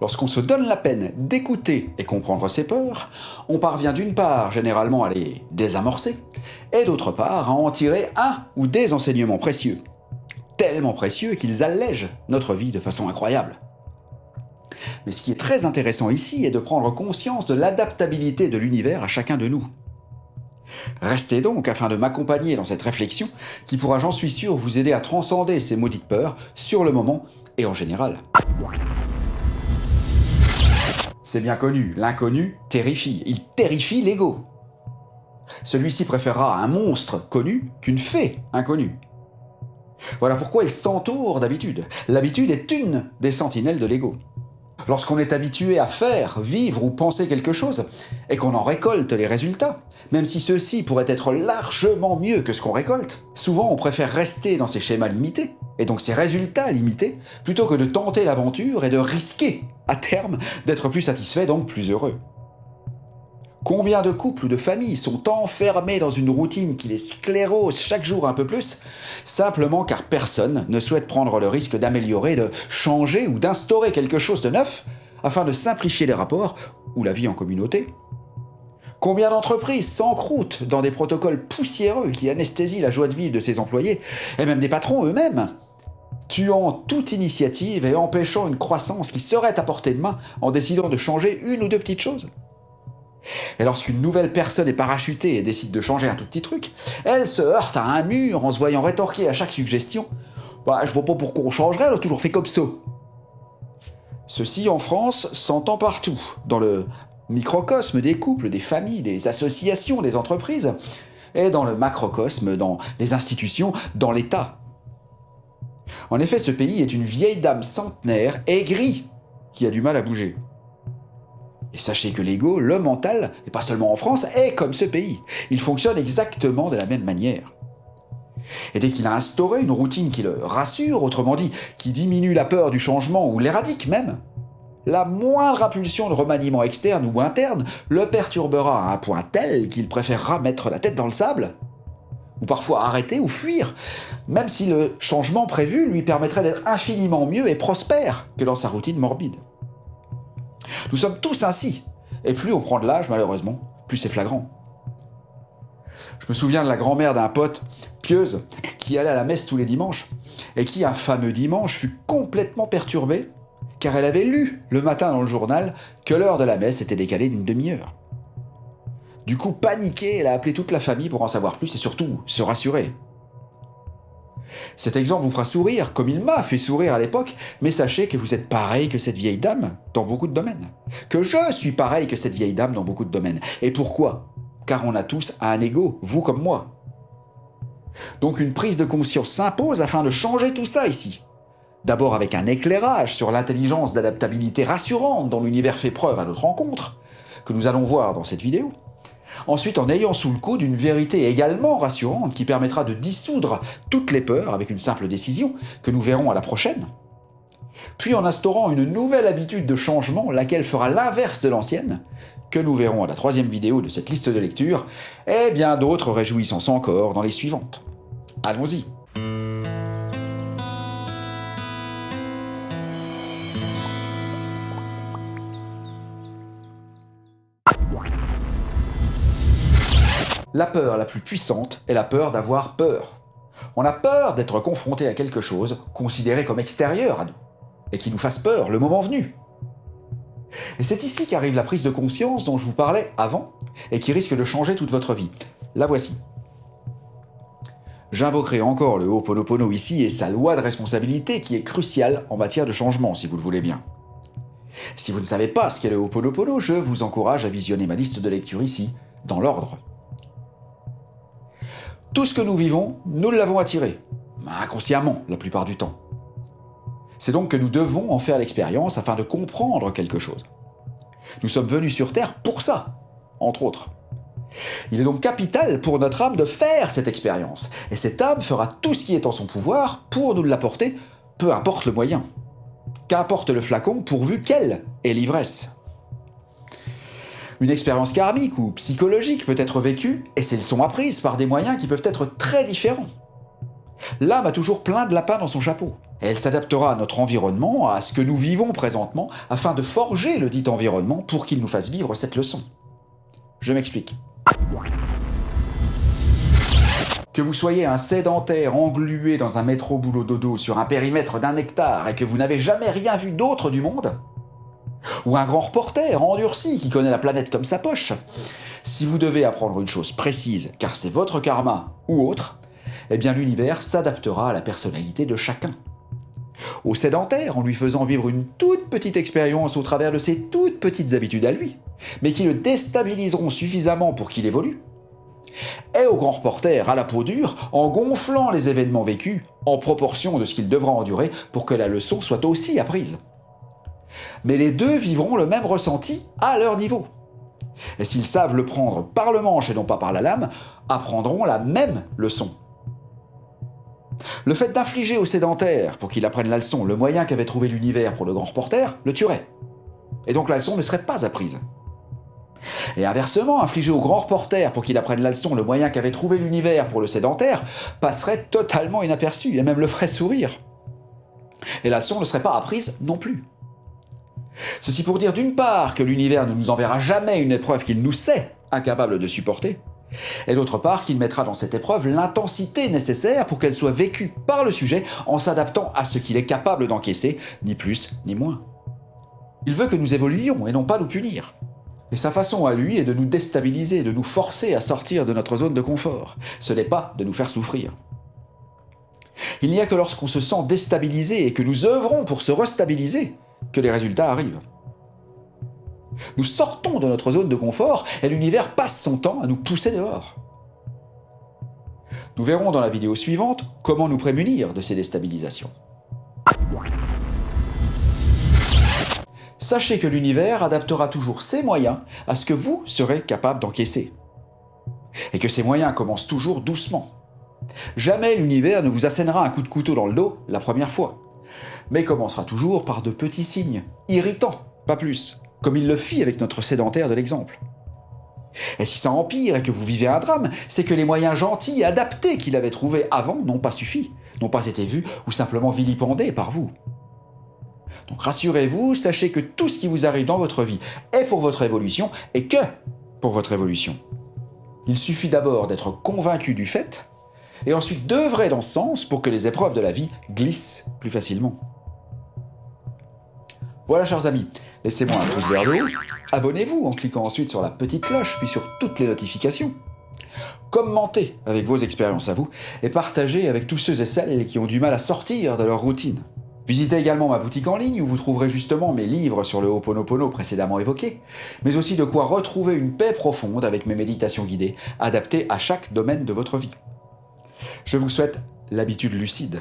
Lorsqu'on se donne la peine d'écouter et comprendre ses peurs, on parvient d'une part généralement à les désamorcer, et d'autre part à en tirer un ou des enseignements précieux. Tellement précieux qu'ils allègent notre vie de façon incroyable. Mais ce qui est très intéressant ici est de prendre conscience de l'adaptabilité de l'univers à chacun de nous. Restez donc afin de m'accompagner dans cette réflexion qui pourra, j'en suis sûr, vous aider à transcender ces maudites peurs sur le moment et en général. C'est bien connu, l'inconnu terrifie, il terrifie l'ego. Celui-ci préférera un monstre connu qu'une fée inconnue. Voilà pourquoi il s'entoure d'habitude. L'habitude est une des sentinelles de l'ego. Lorsqu'on est habitué à faire, vivre ou penser quelque chose, et qu'on en récolte les résultats, même si ceux-ci pourraient être largement mieux que ce qu'on récolte, souvent on préfère rester dans ces schémas limités, et donc ces résultats limités, plutôt que de tenter l'aventure et de risquer, à terme, d'être plus satisfait, donc plus heureux. Combien de couples ou de familles sont enfermés dans une routine qui les sclérose chaque jour un peu plus, simplement car personne ne souhaite prendre le risque d'améliorer, de changer ou d'instaurer quelque chose de neuf afin de simplifier les rapports ou la vie en communauté. Combien d'entreprises s'encroutent dans des protocoles poussiéreux qui anesthésient la joie de vivre de ses employés, et même des patrons eux-mêmes, tuant toute initiative et empêchant une croissance qui serait à portée de main en décidant de changer une ou deux petites choses. Et lorsqu'une nouvelle personne est parachutée et décide de changer un tout petit truc, elle se heurte à un mur en se voyant rétorquer à chaque suggestion « je vois pas pourquoi on changerait, elle a toujours fait comme ça ». Ceci en France s'entend partout, dans le microcosme des couples, des familles, des associations, des entreprises, et dans le macrocosme, dans les institutions, dans l'État. En effet, ce pays est une vieille dame centenaire, aigrie, qui a du mal à bouger. Et sachez que l'ego, le mental, et pas seulement en France, est comme ce pays. Il fonctionne exactement de la même manière. Et dès qu'il a instauré une routine qui le rassure, autrement dit, qui diminue la peur du changement ou l'éradique même, la moindre impulsion de remaniement externe ou interne le perturbera à un point tel qu'il préférera mettre la tête dans le sable, ou parfois arrêter ou fuir, même si le changement prévu lui permettrait d'être infiniment mieux et prospère que dans sa routine morbide. Nous sommes tous ainsi, et plus on prend de l'âge, malheureusement, plus c'est flagrant. Je me souviens de la grand-mère d'un pote, pieuse, qui allait à la messe tous les dimanches, et qui, un fameux dimanche, fut complètement perturbée, car elle avait lu le matin dans le journal que l'heure de la messe était décalée d'une demi-heure. Du coup, paniquée, elle a appelé toute la famille pour en savoir plus et surtout se rassurer. Cet exemple vous fera sourire, comme il m'a fait sourire à l'époque, mais sachez que vous êtes pareil que cette vieille dame dans beaucoup de domaines. Que je suis pareil que cette vieille dame dans beaucoup de domaines. Et pourquoi ? Car on a tous un ego, vous comme moi. Donc une prise de conscience s'impose afin de changer tout ça ici. D'abord avec un éclairage sur l'intelligence d'adaptabilité rassurante dont l'univers fait preuve à notre rencontre, que nous allons voir dans cette vidéo. Ensuite, en ayant sous le coude une vérité également rassurante qui permettra de dissoudre toutes les peurs avec une simple décision que nous verrons à la prochaine. Puis en instaurant une nouvelle habitude de changement, laquelle fera l'inverse de l'ancienne, que nous verrons à la troisième vidéo de cette liste de lecture, et bien d'autres réjouissances encore dans les suivantes. Allons-y. La peur la plus puissante est la peur d'avoir peur. On a peur d'être confronté à quelque chose considéré comme extérieur à nous, et qui nous fasse peur le moment venu. Et c'est ici qu'arrive la prise de conscience dont je vous parlais avant, et qui risque de changer toute votre vie. La voici. J'invoquerai encore le Ho'oponopono ici et sa loi de responsabilité qui est cruciale en matière de changement, si vous le voulez bien. Si vous ne savez pas ce qu'est le Ho'oponopono, je vous encourage à visionner ma liste de lecture ici, dans l'ordre. Tout ce que nous vivons, nous l'avons attiré, inconsciemment la plupart du temps. C'est donc que nous devons en faire l'expérience afin de comprendre quelque chose. Nous sommes venus sur Terre pour ça, entre autres. Il est donc capital pour notre âme de faire cette expérience, et cette âme fera tout ce qui est en son pouvoir pour nous l'apporter, peu importe le moyen. Qu'importe le flacon, pourvu qu'elle ait l'ivresse. Une expérience karmique ou psychologique peut être vécue, et ces leçons apprises par des moyens qui peuvent être très différents. L'âme a toujours plein de lapins dans son chapeau, Et elle s'adaptera à notre environnement, à ce que nous vivons présentement, afin de forger le dit environnement pour qu'il nous fasse vivre cette leçon. Je m'explique. Que vous soyez un sédentaire englué dans un métro boulot dodo sur un périmètre d'1 hectare et que vous n'avez jamais rien vu d'autre du monde, ou un grand reporter endurci qui connaît la planète comme sa poche, si vous devez apprendre une chose précise, car c'est votre karma ou autre, eh bien l'univers s'adaptera à la personnalité de chacun. Au sédentaire, en lui faisant vivre une toute petite expérience au travers de ses toutes petites habitudes à lui, mais qui le déstabiliseront suffisamment pour qu'il évolue. Et au grand reporter à la peau dure, en gonflant les événements vécus en proportion de ce qu'il devra endurer pour que la leçon soit aussi apprise. Mais les deux vivront le même ressenti à leur niveau. Et s'ils savent le prendre par le manche et non pas par la lame, apprendront la même leçon. Le fait d'infliger au sédentaire, pour qu'il apprenne la leçon, le moyen qu'avait trouvé l'univers pour le grand reporter, le tuerait. Et donc la leçon ne serait pas apprise. Et inversement, infliger au grand reporter pour qu'il apprenne la leçon, le moyen qu'avait trouvé l'univers pour le sédentaire, passerait totalement inaperçu, et même le ferait sourire. Et la leçon ne serait pas apprise non plus. Ceci pour dire d'une part que l'univers ne nous enverra jamais une épreuve qu'il nous sait incapable de supporter, et d'autre part qu'il mettra dans cette épreuve l'intensité nécessaire pour qu'elle soit vécue par le sujet en s'adaptant à ce qu'il est capable d'encaisser, ni plus ni moins. Il veut que nous évoluions et non pas nous punir. Et sa façon à lui est de nous déstabiliser, de nous forcer à sortir de notre zone de confort. Ce n'est pas de nous faire souffrir. Il n'y a que lorsqu'on se sent déstabilisé et que nous œuvrons pour se restabiliser que les résultats arrivent. Nous sortons de notre zone de confort et l'univers passe son temps à nous pousser dehors. Nous verrons dans la vidéo suivante comment nous prémunir de ces déstabilisations. Sachez que l'univers adaptera toujours ses moyens à ce que vous serez capable d'encaisser. Et que ces moyens commencent toujours doucement. Jamais l'univers ne vous assènera un coup de couteau dans le dos la première fois, mais commencera toujours par de petits signes, irritants, pas plus, comme il le fit avec notre sédentaire de l'exemple. Et si ça empire et que vous vivez un drame, c'est que les moyens gentils et adaptés qu'il avait trouvés avant n'ont pas suffi, n'ont pas été vus ou simplement vilipendés par vous. Donc rassurez-vous, sachez que tout ce qui vous arrive dans votre vie est pour votre évolution et que pour votre évolution. Il suffit d'abord d'être convaincu du fait et ensuite d'œuvrer dans ce sens pour que les épreuves de la vie glissent plus facilement. Voilà chers amis, laissez-moi un pouce vers le haut, abonnez-vous en cliquant ensuite sur la petite cloche puis sur toutes les notifications. Commentez avec vos expériences à vous et partagez avec tous ceux et celles qui ont du mal à sortir de leur routine. Visitez également ma boutique en ligne où vous trouverez justement mes livres sur le Ho'oponopono précédemment évoqués, mais aussi de quoi retrouver une paix profonde avec mes méditations guidées, adaptées à chaque domaine de votre vie. Je vous souhaite l'habitude lucide